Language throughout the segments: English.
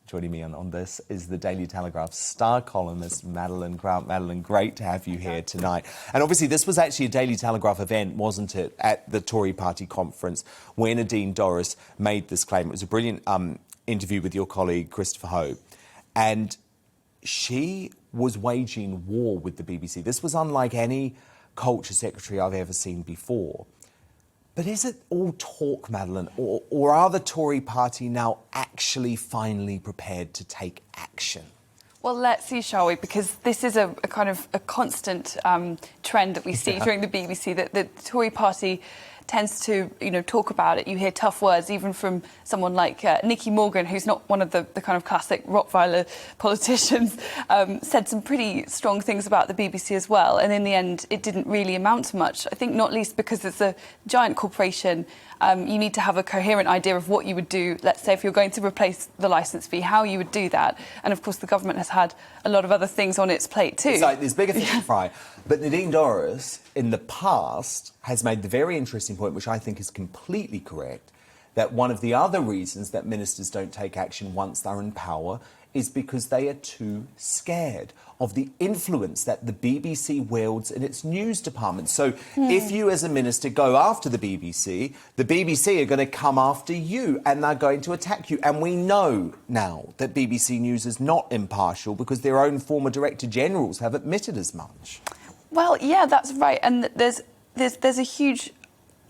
Joining me on this is the Daily Telegraph star columnist Madeline Grant. Madeline, great to have you here tonight. And obviously this was actually a Daily Telegraph event, wasn't it, at the Tory party conference where Nadine Dorries made this claim. It was a brilliant interview with your colleague Christopher Ho. And she was waging war with the BBC. This was unlike any culture secretary I've ever seen before. But is it all talk, Madeline, or are the Tory party now actually finally prepared to take action? Well, let's see, shall we? Because this is a kind of a constant trend that we see during the BBC, that the Tory party tends to, talk about it. You hear tough words, even from someone like Nicky Morgan, who's not one of the kind of classic Rottweiler politicians, said some pretty strong things about the BBC as well. And in the end, it didn't really amount to much. I think not least because it's a giant corporation. You need to have a coherent idea of what you would do, let's say, if you're going to replace the licence fee, how you would do that. And, of course, the government has had a lot of other things on its plate, too. It's like there's bigger things to fry. But Nadine Dorries, in the past, has made the very interesting point, which I think is completely correct, that one of the other reasons that ministers don't take action once they're in power is because they are too scared of the influence that the BBC wields in its news department. So if you as a minister go after the BBC are going to come after you and they're going to attack you. And we know now that BBC News is not impartial because their own former director generals have admitted as much. Well, yeah, that's right. And there's a huge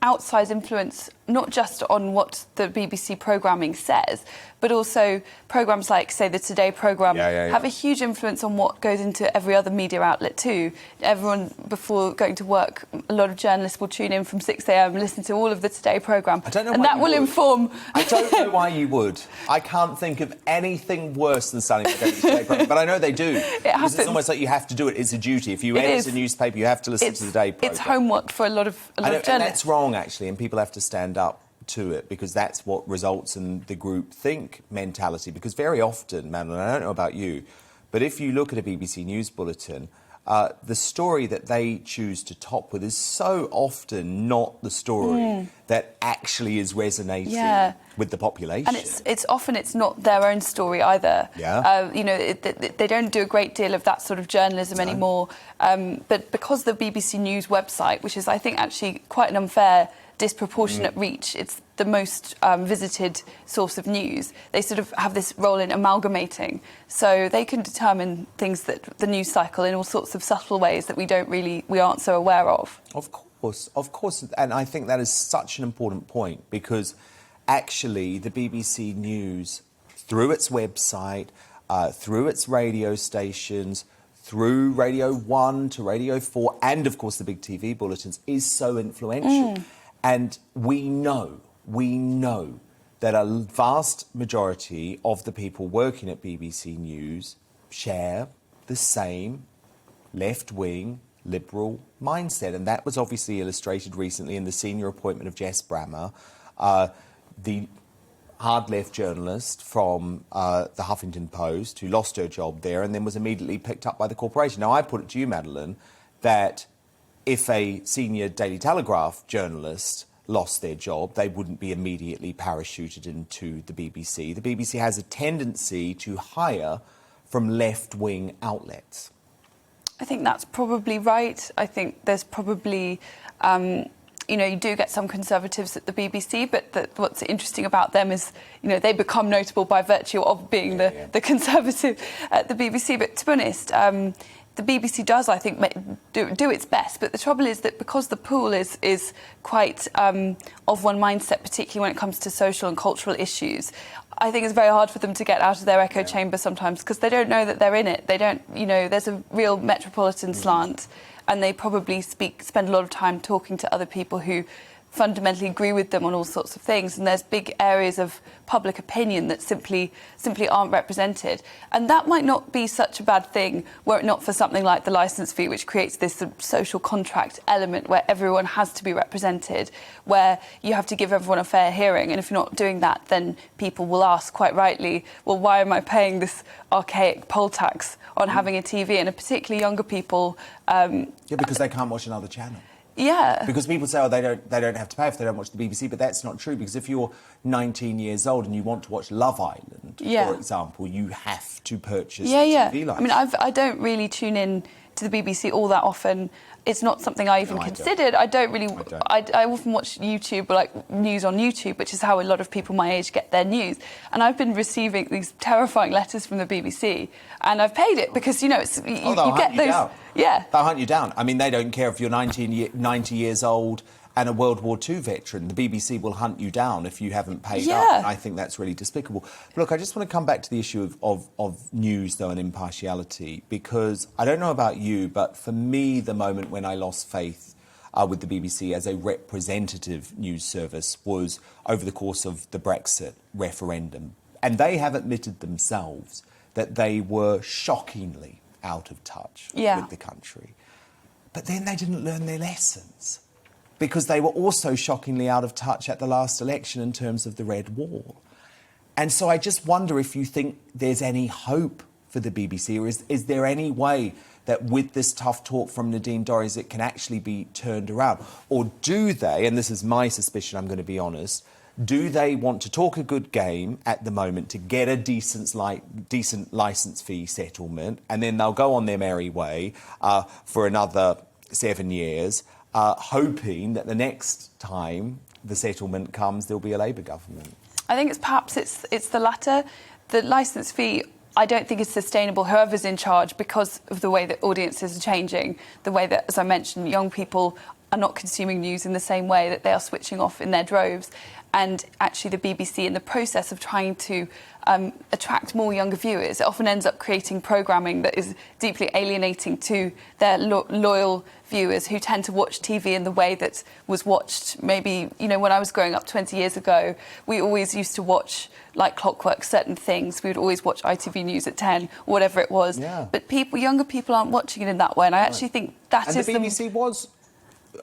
outsized influence, not just on what the BBC programming says, but also programmes like, say, the Today programme have a huge influence on what goes into every other media outlet too. Everyone, before going to work, a lot of journalists will tune in from 6 a.m, listen to all of the Today programme. I don't know and why that will inform... I don't know why you would. I can't think of anything worse than selling the Today programme, but I know they do. It happens. It's almost like you have to do it. It's a duty. If you edit a newspaper, you have to listen to the Today programme. It's homework for a lot of journalists. And that's wrong, actually, and people have to stand up to it, because that's what results in the groupthink mentality. Because very often, Madeline, I don't know about you, but if you look at a BBC News bulletin, the story that they choose to top with is so often not the story that actually is resonating with the population. And it's often not their own story either. They don't do a great deal of that sort of journalism anymore. But because the BBC News website, which is, I think, actually quite an unfair, disproportionate reach, it's the most visited source of news, they sort of have this role in amalgamating. So they can determine things that the news cycle in all sorts of subtle ways that we aren't so aware of. Of course. And I think that is such an important point, because actually the BBC News, through its website, through its radio stations, through Radio 1 to Radio 4, and of course the big TV bulletins, is so influential. And we know that a vast majority of the people working at BBC News share the same left-wing liberal mindset. And that was obviously illustrated recently in the senior appointment of Jess Brammer, the hard-left journalist from the Huffington Post, who lost her job there and then was immediately picked up by the corporation. Now, I put it to you, Madeline, that if a senior Daily Telegraph journalist lost their job, they wouldn't be immediately parachuted into the BBC. The BBC has a tendency to hire from left-wing outlets. I think that's probably right. I think there's probably... you do get some Conservatives at the BBC, but what's interesting about them is, they become notable by virtue of being the Conservative at the BBC. But to be honest, the BBC does, I think, do its best. But the trouble is that because the pool is quite of one mindset, particularly when it comes to social and cultural issues, I think it's very hard for them to get out of their echo chamber sometimes, because they don't know that they're in it. They don't, there's a real metropolitan slant, and they probably spend a lot of time talking to other people who fundamentally agree with them on all sorts of things, and there's big areas of public opinion that simply aren't represented. And that might not be such a bad thing were it not for something like the licence fee, which creates this sort of social contract element where everyone has to be represented, where you have to give everyone a fair hearing, and if you're not doing that, then people will ask, quite rightly, well, why am I paying this archaic poll tax on having a TV? And particularly younger people... because they can't watch another channel. Yeah. Because people say, oh, they don't have to pay if they don't watch the BBC, but that's not true, because if you're 19 years old and you want to watch Love Island, for example, you have to purchase the TV license. I mean, I don't really tune in to the BBC all that often. It's not something I even considered. I often watch YouTube, or like news on YouTube, which is how a lot of people my age get their news. And I've been receiving these terrifying letters from the BBC, and I've paid it because, you know, it's, you get those. Down. Yeah. They'll hunt you down. I mean, they don't care if you're 90 years old and a World War II veteran. The BBC will hunt you down if you haven't paid up. And I think that's really despicable. Look, I just want to come back to the issue of news, though, and impartiality, because I don't know about you, but for me, the moment when I lost faith with the BBC as a representative news service was over the course of the Brexit referendum. And they have admitted themselves that they were shockingly out of touch with the country. But then they didn't learn their lessons, because they were also shockingly out of touch at the last election in terms of the Red Wall. And so I just wonder if you think there's any hope for the BBC, or is there any way that with this tough talk from Nadine Dorries it can actually be turned around? Or do they, and this is my suspicion, I'm going to be honest, do they want to talk a good game at the moment to get a decent licence fee settlement, and then they'll go on their merry way for another 7 years, hoping that the next time the settlement comes, there'll be a Labour government? I think it's the latter. The licence fee, I don't think is sustainable, whoever's in charge, because of the way that audiences are changing, the way that, as I mentioned, young people are not consuming news in the same way, that they are switching off in their droves. And actually the BBC, in the process of trying to attract more younger viewers, it often ends up creating programming that is deeply alienating to their loyal viewers, who tend to watch TV in the way that was watched maybe, you know, when I was growing up 20 years ago, we always used to watch like clockwork certain things. We would always watch ITV News at 10, or whatever it was. Yeah. But younger people aren't watching it in that way, and I actually think that is the BBC was,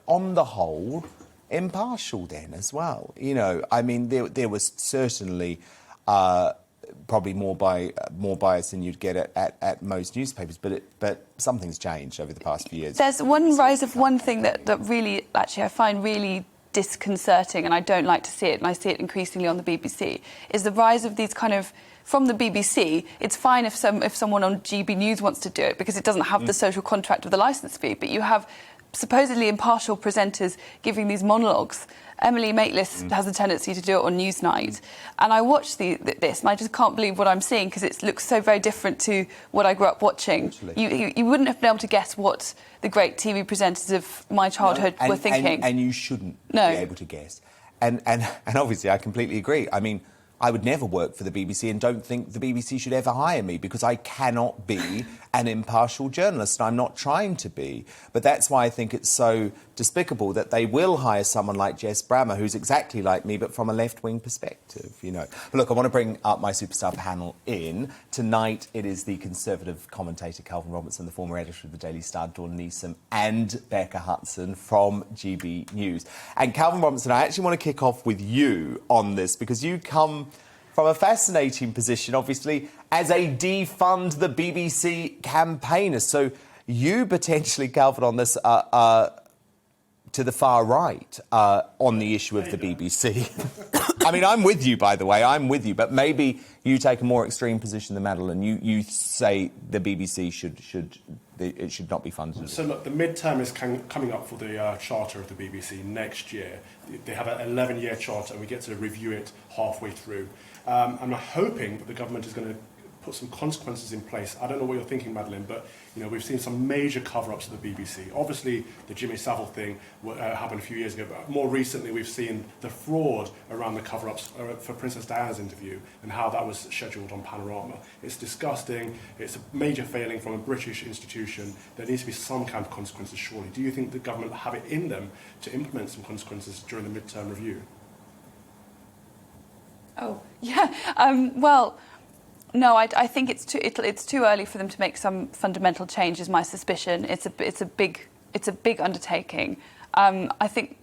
on the whole, impartial then as well. You know, I mean, there was certainly probably more bias than you'd get at most newspapers, but something's changed over the past few years. There's one rise of one thing that really, actually, I find really disconcerting, and I don't like to see it, and I see it increasingly on the BBC, is the rise of these kind of, from the BBC, it's fine if someone on GBNews wants to do it, because it doesn't have the social contract of the licence fee, but you have supposedly impartial presenters giving these monologues. Emily Maitlis has a tendency to do it on Newsnight. And I watched this, and I just can't believe what I'm seeing, because it looks so very different to what I grew up watching. You wouldn't have been able to guess what the great TV presenters of my childhood were thinking. And you shouldn't be able to guess. And obviously, I completely agree. I mean, I would never work for the BBC and don't think the BBC should ever hire me, because I cannot be an impartial journalist, and I'm not trying to be. But that's why I think it's so despicable that they will hire someone like Jess Brammer, who's exactly like me, but from a left-wing perspective, you know. But look, I want to bring up my superstar panel in. Tonight, it is the Conservative commentator Calvin Robertson, the former editor of the Daily Star, Dawn Neeson, and Becca Hudson from GBNews. And Calvin Robertson, I actually want to kick off with you on this, because you come from a fascinating position, obviously, as a defund the BBC campaigner. So you potentially, Calvin, on this, to the far right on the issue of the BBC. I mean, I'm with you, by the way, I'm with you, but maybe you take a more extreme position than Madeline. You say the BBC it should not be funded. So look, the midterm is coming up for the charter of the BBC next year. They have an 11-year charter, and we get to review it halfway through. I'm hoping that the government is going to put some consequences in place. I don't know what you're thinking, Madeline, but you know, we've seen some major cover-ups of the BBC. Obviously, the Jimmy Savile thing happened a few years ago, but more recently we've seen the fraud around the cover-ups for Princess Diana's interview and how that was scheduled on Panorama. It's disgusting. It's a major failing from a British institution. There needs to be some kind of consequences, surely. Do you think the government have it in them to implement some consequences during the midterm review? Oh, yeah. Well, no, I think it's too early for them to make some fundamental change, is my suspicion. It's a big undertaking. I think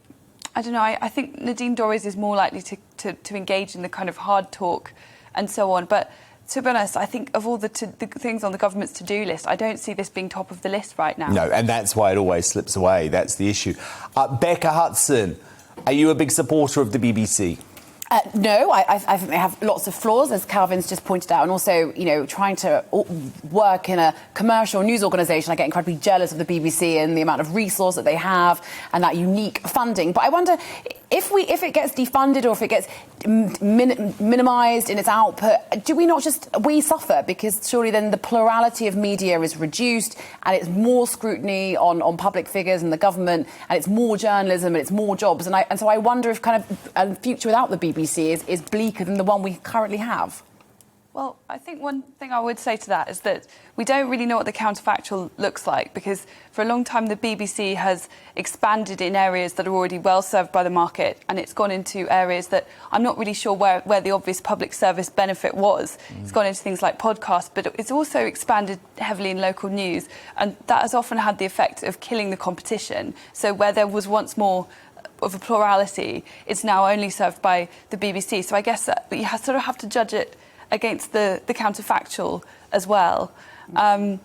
Nadine Dorries is more likely to engage in the kind of hard talk and so on. But to be honest, I think of all the things on the government's to-do list, I don't see this being top of the list right now. No, and that's why it always slips away. That's the issue. Becca Hudson, are you a big supporter of the BBC? No, I think they have lots of flaws, as Calvin's just pointed out, and also, you know, trying to work in a commercial news organisation, I get incredibly jealous of the BBC and the amount of resource that they have and that unique funding. But I wonder if it gets defunded or if it gets minimised in its output, do we not just suffer? Because surely then the plurality of media is reduced and it's more scrutiny on public figures and the government, and it's more journalism and it's more jobs. And so I wonder if kind of a future without the BBC is bleaker than the one we currently have. Well, I think one thing I would say to that is that we don't really know what the counterfactual looks like, because for a long time the BBC has expanded in areas that are already well served by the market, and it's gone into areas that I'm not really sure where the obvious public service benefit was. It's gone into things like podcasts, but it's also expanded heavily in local news, and that has often had the effect of killing the competition. So where there was once more of a plurality, it's now only served by the BBC. So I guess that you sort of have to judge it against the counterfactual as well. And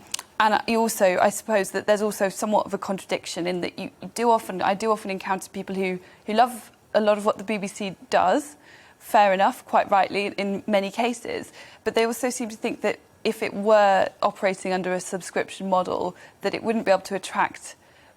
you also, I suppose that there's also somewhat of a contradiction in that I do often encounter people who love a lot of what the BBC does, fair enough, quite rightly in many cases, but they also seem to think that if it were operating under a subscription model, that it wouldn't be able to attract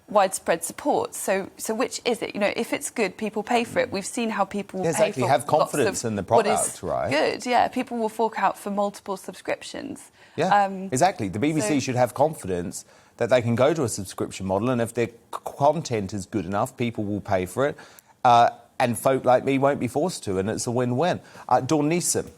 widespread support. So which is it? You know, if it's good, people pay for it. We've seen how people pay for have confidence in the product, right? Good, yeah. People will fork out for multiple subscriptions. Yeah, exactly. The BBC should have confidence that they can go to a subscription model, and if their content is good enough, people will pay for it, and folk like me won't be forced to, and it's a win-win. Dawn Neeson.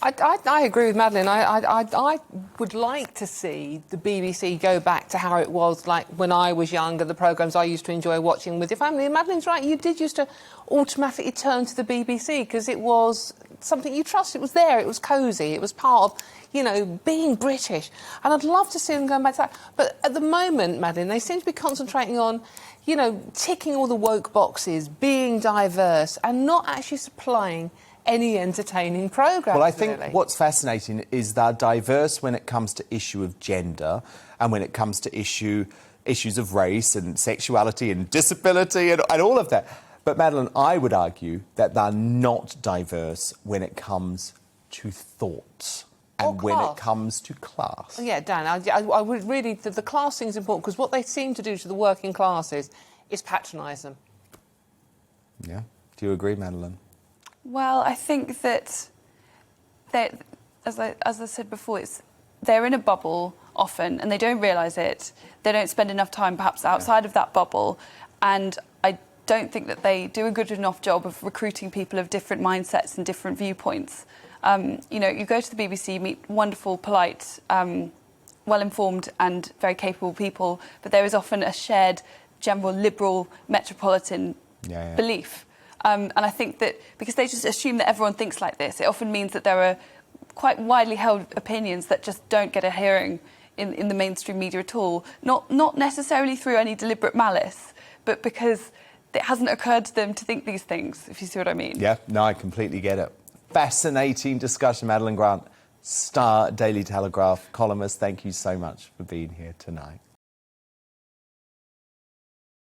I agree with Madeline. I would like to see the BBC go back to how it was like when I was younger, the programmes I used to enjoy watching with your family. And Madeline's right, you did used to automatically turn to the BBC because it was something you trusted. It was there, it was cosy, it was part of, you know, being British. And I'd love to see them going back to that. But at the moment, Madeline, they seem to be concentrating on, you know, ticking all the woke boxes, being diverse, and not actually supplying any entertaining programme. Well, I think what's fascinating is they're diverse when it comes to issue of gender and when it comes to issues of race and sexuality and disability and all of that. But, Madeline, I would argue that they're not diverse when it comes to thought and when it comes to class. Yeah, Dan, I would really... The class thing's important because what they seem to do to the working classes is patronise them. Yeah. Do you agree, Madeline? Well, I think that, as I said before, they're in a bubble often and they don't realise it. They don't spend enough time perhaps outside of that bubble, and I don't think that they do a good enough job of recruiting people of different mindsets and different viewpoints. You know, you go to the BBC, you meet wonderful, polite, well-informed and very capable people, but there is often a shared general liberal metropolitan belief. And I think that because they just assume that everyone thinks like this, it often means that there are quite widely held opinions that just don't get a hearing in the mainstream media at all. Not necessarily through any deliberate malice, but because it hasn't occurred to them to think these things, if you see what I mean. Yeah, no, I completely get it. Fascinating discussion, Madeline Grant, Star Daily Telegraph columnist. Thank you so much for being here tonight.